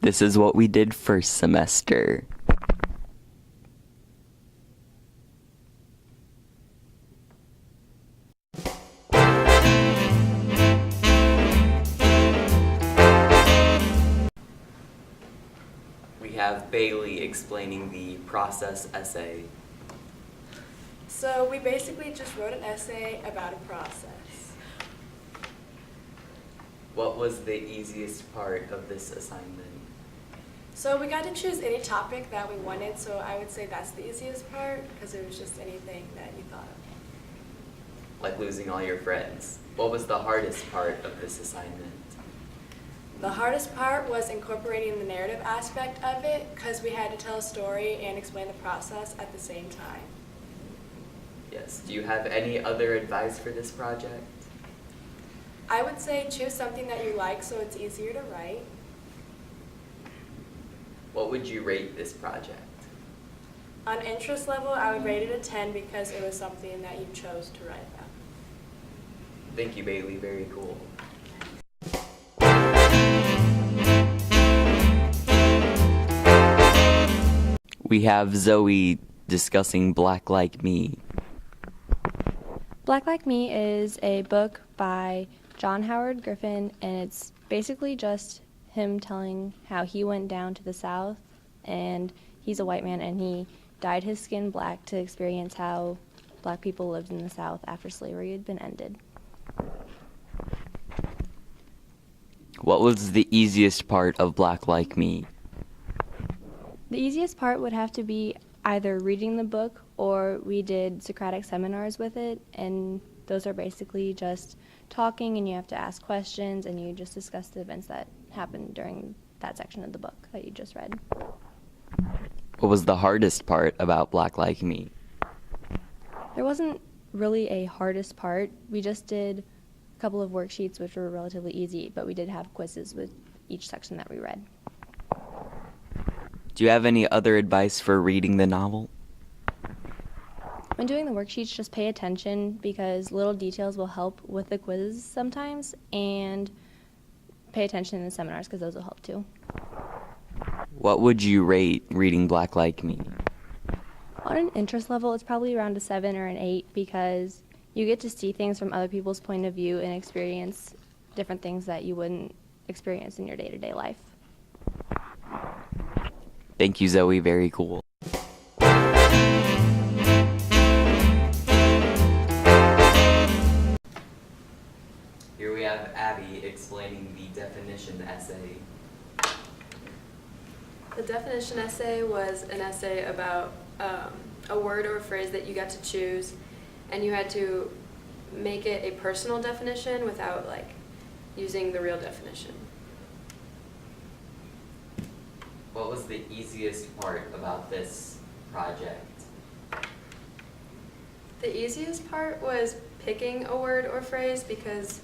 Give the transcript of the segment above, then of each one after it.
This is what we did first semester. We have Bailey explaining the process essay. So we basically just wrote an essay about a process. What was the easiest part of this assignment? So we got to choose any topic that we wanted, so I would say that's the easiest part because it was just anything that you thought of. Like losing all your friends. What was the hardest part of this assignment? The hardest part was incorporating the narrative aspect of it because we had to tell a story and explain the process at the same time. Yes. Do you have any other advice for this project? I would say choose something that you like so it's easier to write. What would you rate this project? On interest level, I would rate it a 10 because it was something that you chose to write about. Thank you, Bailey. Very cool. We have Zoe discussing Black Like Me. Black Like Me is a book by John Howard Griffin, and it's basically just him telling how he went down to the South, and he's a white man, and he dyed his skin black to experience how black people lived in the South after slavery had been ended. What was the easiest part of Black Like Me? The easiest part would have to be either reading the book or we did Socratic seminars with it, and those are basically just talking and you have to ask questions and you just discuss the events that happened during that section of the book that you just read. What was the hardest part about Black Like Me? There wasn't really a hardest part. We just did a couple of worksheets which were relatively easy, but we did have quizzes with each section that we read. Do you have any other advice for reading the novel? When doing the worksheets, just pay attention because little details will help with the quizzes sometimes, and pay attention in the seminars because those will help too. What would you rate reading Black Like Me? On an interest level, it's probably around a 7 or an 8 because you get to see things from other people's point of view and experience different things that you wouldn't experience in your day-to-day life. Thank you, Zoe. Very cool. Here we have Abby explaining the definition essay. The definition essay was an essay about a word or a phrase that you got to choose, and you had to make it a personal definition without using the real definition. What was the easiest part about this project? The easiest part was picking a word or phrase because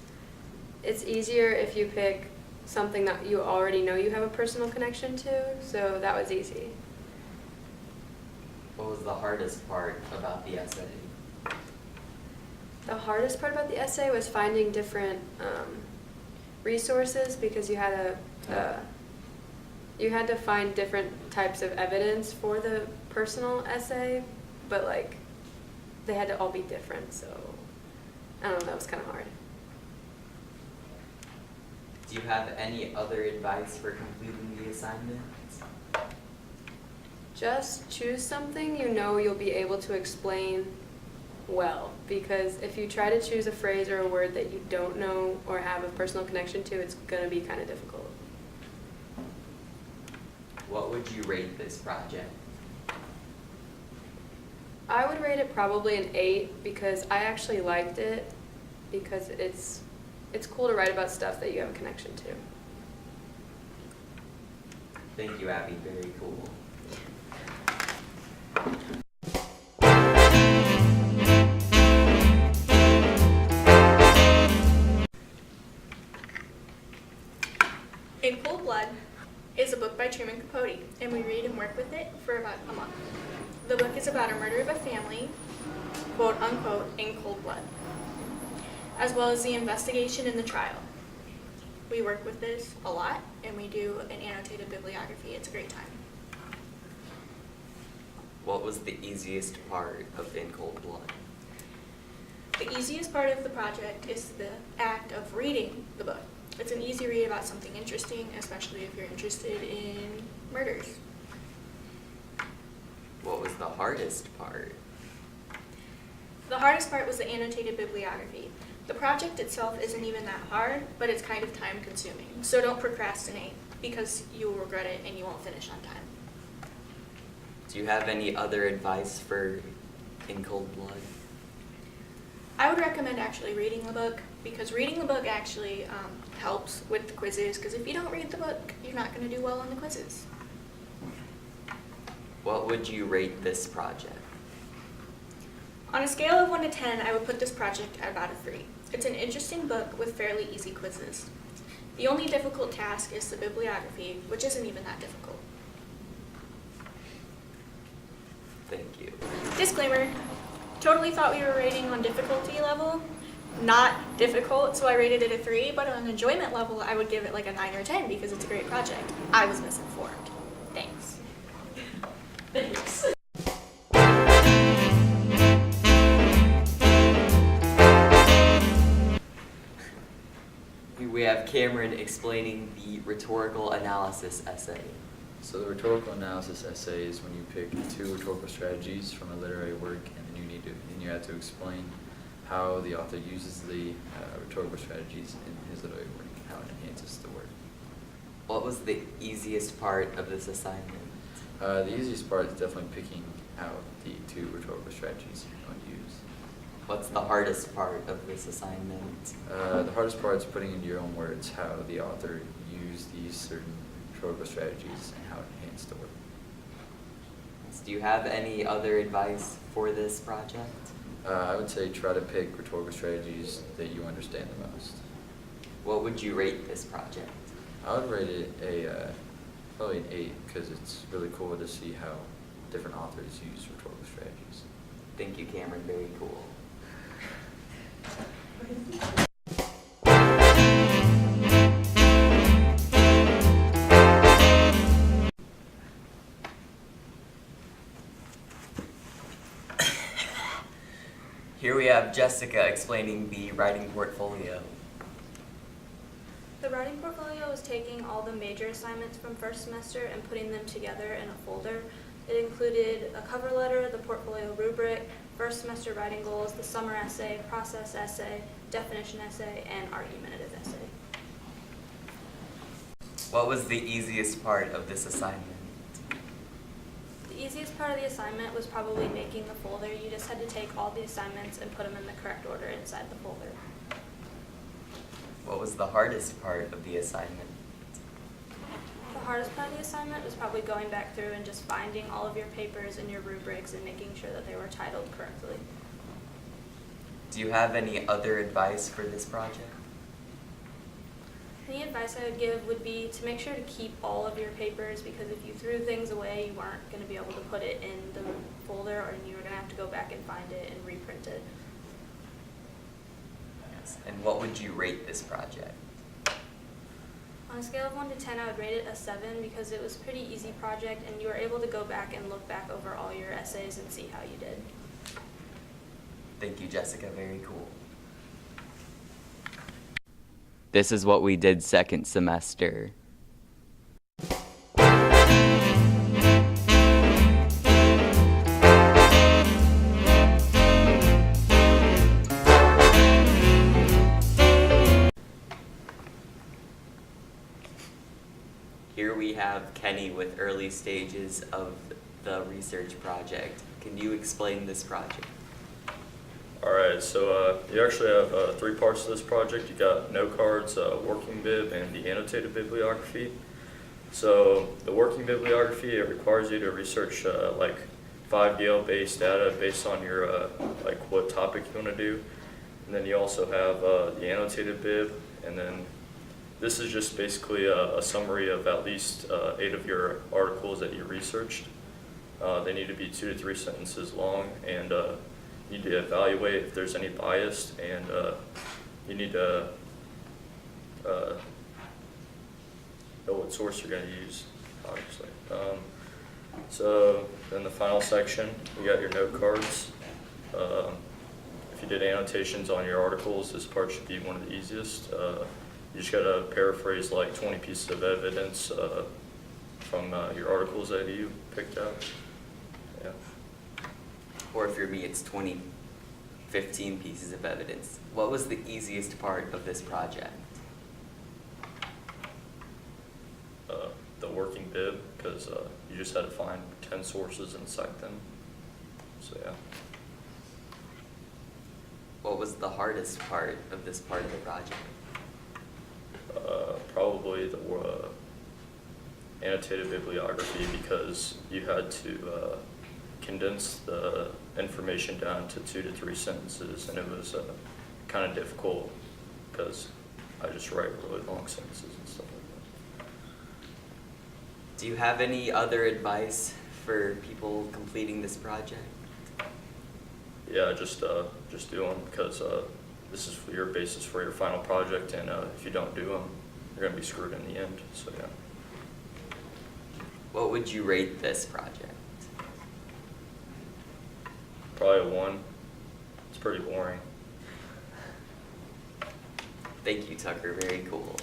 it's easier if you pick something that you already know you have a personal connection to, so that was easy. What was the hardest part about the essay? The hardest part about the essay was finding different resources because you had to find different types of evidence for the personal essay, but they had to all be different, so I don't know, that was kind of hard. Do you have any other advice for completing the assignment? Just choose something you know you'll be able to explain well, because if you try to choose a phrase or a word that you don't know or have a personal connection to, it's going to be kind of difficult. What would you rate this project? I would rate it probably an 8 because I actually liked it because it's cool to write about stuff that you have a connection to. Thank you, Abby. Very cool. In Cold Blood is a book by Truman Capote, and we read and work with it for about a month. The book is about a murder of a family, quote unquote, in cold blood, as well as the investigation and the trial. We work with this a lot, and we do an annotated bibliography. It's a great time. What was the easiest part of In Cold Blood? The easiest part of the project is the act of reading the book. It's an easy read about something interesting, especially if you're interested in murders. What was the hardest part? The hardest part was the annotated bibliography. The project itself isn't even that hard, but it's kind of time consuming. So don't procrastinate because you will regret it and you won't finish on time. Do you have any other advice for In Cold Blood? I would recommend actually reading the book because reading the book actually helps with the quizzes because if you don't read the book, you're not going to do well on the quizzes. What would you rate this project? On a scale of 1 to 10, I would put this project at about a 3. It's an interesting book with fairly easy quizzes. The only difficult task is the bibliography, which isn't even that difficult. Thank you. Disclaimer, totally thought we were rating on difficulty level. Not difficult, so I rated it a 3, but on enjoyment level, I would give it like a 9 or 10 because it's a great project. I was misinformed. Thanks. Thanks. We have Cameron explaining the rhetorical analysis essay. So the rhetorical analysis essay is when you pick 2 rhetorical strategies from a literary work, and then you have to explain how the author uses the rhetorical strategies in his literary work and how it enhances the work. What was the easiest part of this assignment? The easiest part is definitely picking out the 2 rhetorical strategies you're going to use. What's the hardest part of this assignment? The hardest part is putting into your own words how the author used these certain rhetorical strategies and how it enhanced the work. Do you have any other advice for this project? I would say try to pick rhetorical strategies that you understand the most. What would you rate this project? I would rate it probably an 8 because it's really cool to see how different authors use rhetorical strategies. Thank you, Cameron. Very cool. Here we have Jessica explaining the writing portfolio. The writing portfolio is taking all the major assignments from first semester and putting them together in a folder. It included a cover letter, the portfolio rubric, first semester writing goals, the summer essay, process essay, definition essay, and argumentative essay. What was the easiest part of this assignment? The easiest part of the assignment was probably making the folder. You just had to take all the assignments and put them in the correct order inside the folder. What was the hardest part of the assignment? The hardest part of the assignment was probably going back through and just finding all of your papers and your rubrics and making sure that they were titled correctly. Do you have any other advice for this project? Any advice I would give would be to make sure to keep all of your papers because if you threw things away, you weren't going to be able to put it in the folder or you were going to have to go back and find it and reprint it. Yes. And what would you rate this project? On a scale of 1 to 10, I would rate it a 7 because it was a pretty easy project and you were able to go back and look back over all your essays and see how you did. Thank you, Jessica. Very cool. This is what we did second semester. Here we have Kenny with early stages of the research project. Can you explain this project? Alright, so you actually have 3 parts to this project. You got note cards, working bib, and the annotated bibliography. So the working bibliography, it requires you to research like 5 Yale-based data based on your like what topic you want to do. And then you also have the annotated bib, and then this is just basically a summary of at least 8 of your articles that you researched. They need to be 2 to 3 sentences long, and you need to evaluate if there's any bias, and you need to what source you're going to use, obviously. So then the final section, you got your note cards. If you did annotations on your articles, this part should be one of the easiest. You just got to paraphrase like 20 pieces of evidence from your articles that you picked out. Yeah. Or if you're me, it's 15 pieces of evidence. What was the easiest part of this project? The working bib, because you just had to find 10 sources and cite them. So yeah. What was the hardest part of this part of the project? Probably the annotated bibliography, because you had to condense the information down to 2 to 3 sentences, and it was kind of difficult because I just write really long sentences and stuff like that. Do you have any other advice for people completing this project? Yeah, just do them, because this is your basis for your final project, and if you don't do them, you're going to be screwed in the end. So yeah. What would you rate this project? Probably a 1. It's pretty boring. Thank you, Tucker. Very cool.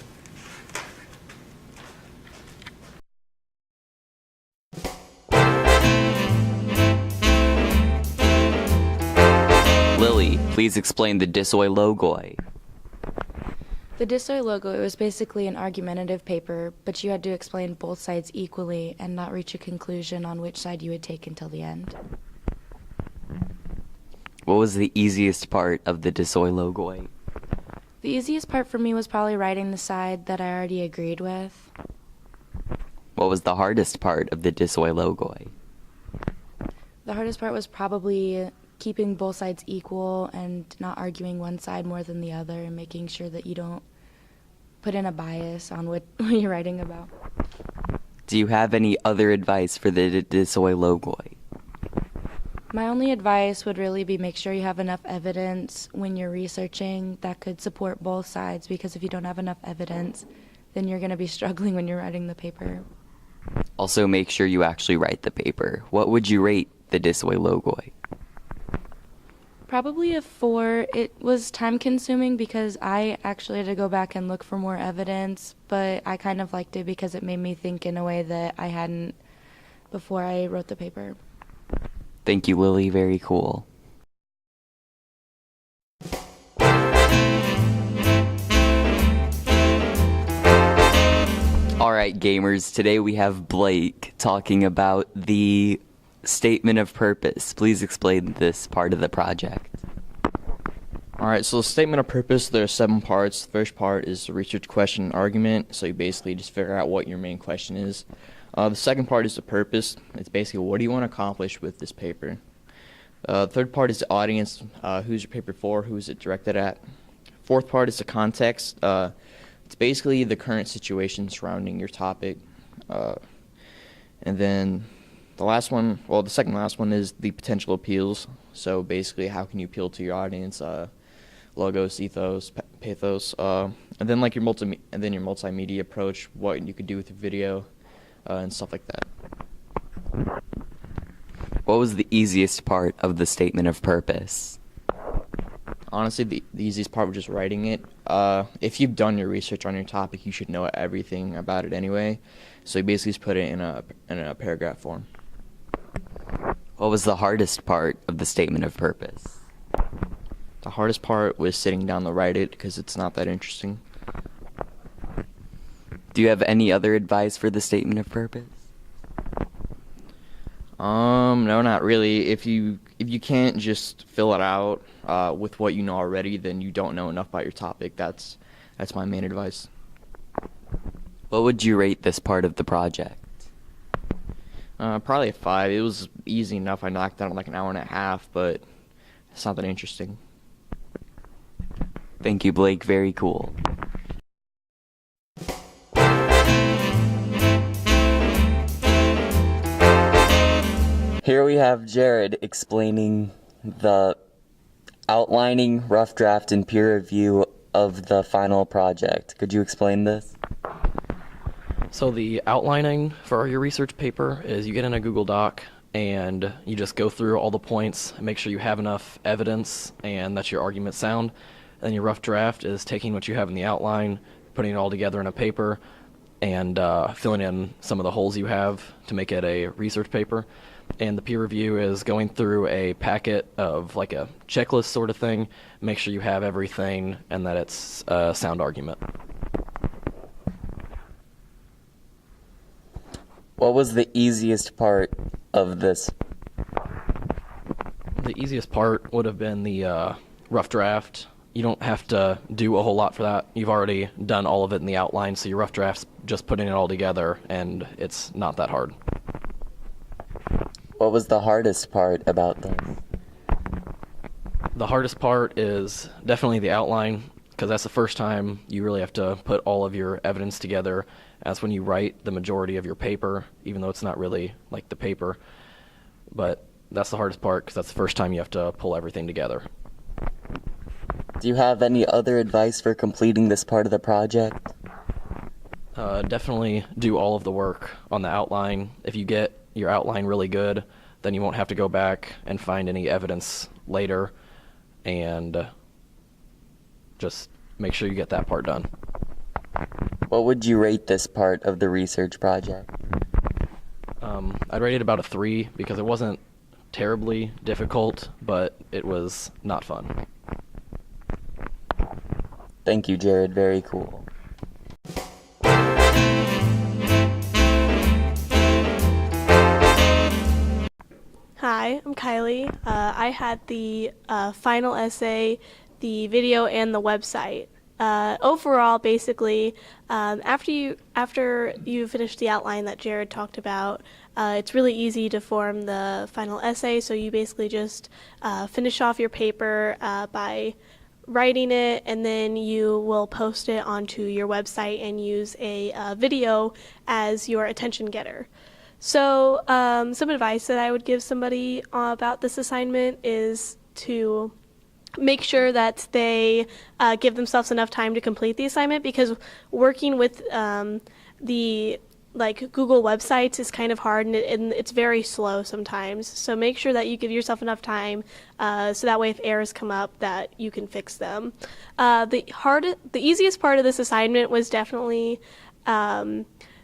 Lily, please explain the Dissoy logoi. The Dissoy logo, it was basically an argumentative paper, but you had to explain both sides equally and not reach a conclusion on which side you would take until the end. What was the easiest part of the Dissoy logoi? The easiest part for me was probably writing the side that I already agreed with. What was the hardest part of the Dissoy logoi? The hardest part was probably keeping both sides equal and not arguing one side more than the other, and making sure that you don't put in a bias on what you're writing about. Do you have any other advice for the Dissoy logoi? My only advice would really be make sure you have enough evidence when you're researching that could support both sides, because if you don't have enough evidence, then you're going to be struggling when you're writing the paper. Also, make sure you actually write the paper. What would you rate the Dissoy logoi? Probably a 4. It was time consuming because I actually had to go back and look for more evidence, but I kind of liked it because it made me think in a way that I hadn't before I wrote the paper. Thank you, Lily. Very cool. Alright, gamers. Today we have Blake talking about the statement of purpose. Please explain this part of the project. Alright, so the statement of purpose, there are 7 parts. The first part is the research question and argument, so you basically just figure out what your main question is. The second part is the purpose. It's basically what do you want to accomplish with this paper. The third part is the audience, who's your paper for, who's it directed at. Fourth part is the context. It's basically the current situation surrounding your topic. And then the last one, well, the second last one is the potential appeals. So basically, how can you appeal to your audience? Logos, ethos, pathos, and then like your multimedia approach, what you could do with your video, and stuff like that. What was the easiest part of the statement of purpose? Honestly, the easiest part was just writing it. If you've done your research on your topic, you should know everything about it anyway. So you basically just put it in a paragraph form. What was the hardest part of the statement of purpose? The hardest part was sitting down to write it because it's not that interesting. Do you have any other advice for the statement of purpose? No, not really. If you can't just fill it out with what you know already, then you don't know enough about your topic. That's my main advice. What would you rate this part of the project? Probably a 5. It was easy enough. I knocked out in like an hour and a half, but it's not that interesting. Thank you, Blake. Very cool. Here we have Jared explaining the outlining, rough draft, and peer review of the final project. Could you explain this? So the outlining for your research paper is you get in a Google Doc and you just go through all the points and make sure you have enough evidence and that your argument's sound. And then your rough draft is taking what you have in the outline, putting it all together in a paper, and filling in some of the holes you have to make it a research paper. And the peer review is going through a packet of like a checklist sort of thing, make sure you have everything and that it's a sound argument. What was the easiest part of this? The easiest part would have been the rough draft. You don't have to do a whole lot for that. You've already done all of it in the outline, so your rough draft's just putting it all together, and it's not that hard. What was the hardest part about this? The hardest part is definitely the outline, because that's the first time you really have to put all of your evidence together. That's when you write the majority of your paper, even though it's not really like the paper. But that's the hardest part, because that's the first time you have to pull everything together. Do you have any other advice for completing this part of the project? Definitely do all of the work on the outline. If you get your outline really good, then you won't have to go back and find any evidence later, and just make sure you get that part done. What would you rate this part of the research project? I'd rate it about a 3 because it wasn't terribly difficult, but it was not fun. Thank you, Jared. Very cool. Hi, I'm Kylie. I had the final essay, the video, and the website. Overall, basically, after you finish the outline that Jared talked about, it's really easy to form the final essay. So you basically just finish off your paper by writing it, and then you will post it onto your website and use a video as your attention getter. So some advice that I would give somebody about this assignment is to make sure that they give themselves enough time to complete the assignment, because working with the Google websites is kind of hard, and it's very slow sometimes. So make sure that you give yourself enough time so that way if errors come up that you can fix them. The easiest part of this assignment was definitely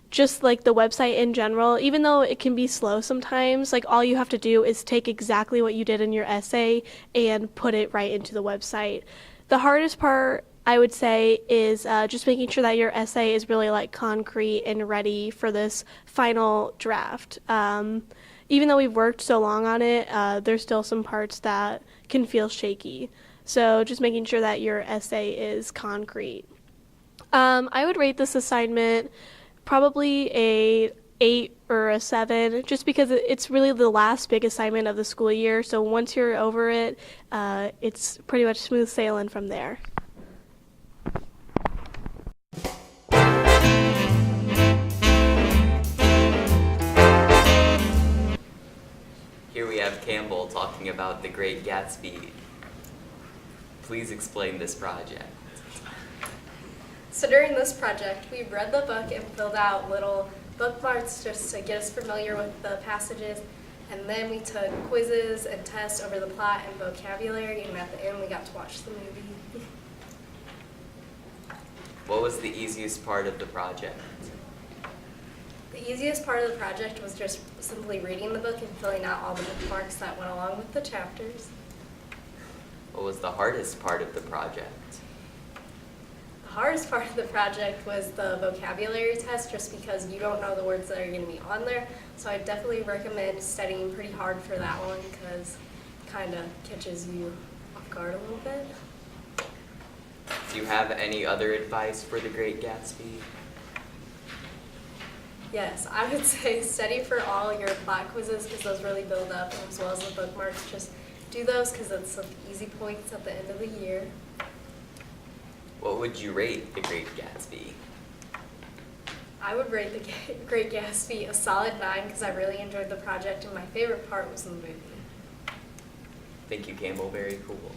just like the website in general. Even though it can be slow sometimes, like all you have to do is take exactly what you did in your essay and put it right into the website. The hardest part, I would say, is just making sure that your essay is really like concrete and ready for this final draft. Even though we've worked so long on it, there's still some parts that can feel shaky. So just making sure that your essay is concrete. I would rate this assignment probably a 8 or a 7, just because it's really the last big assignment of the school year. So once you're over it, it's pretty much smooth sailing from there. Here we have Campbell talking about The Great Gatsby. Please explain this project. So during this project, we read the book and filled out little bookmarks just to get us familiar with the passages, and then we took quizzes and tests over the plot and vocabulary, and at the end we got to watch the movie. What was the easiest part of the project? The easiest part of the project was just simply reading the book and filling out all the bookmarks that went along with the chapters. What was the hardest part of the project? The hardest part of the project was the vocabulary test, just because you don't know the words that are going to be on there. So I definitely recommend studying pretty hard for that one, because it kind of catches you off guard a little bit. Do you have any other advice for The Great Gatsby? Yes, I would say study for all your plot quizzes, because those really build up, as well as the bookmarks. Just do those, because it's some easy points at the end of the year. What would you rate The Great Gatsby? I would rate The Great Gatsby a solid 9, because I really enjoyed the project, and my favorite part was the movie. Thank you, Campbell. Very cool.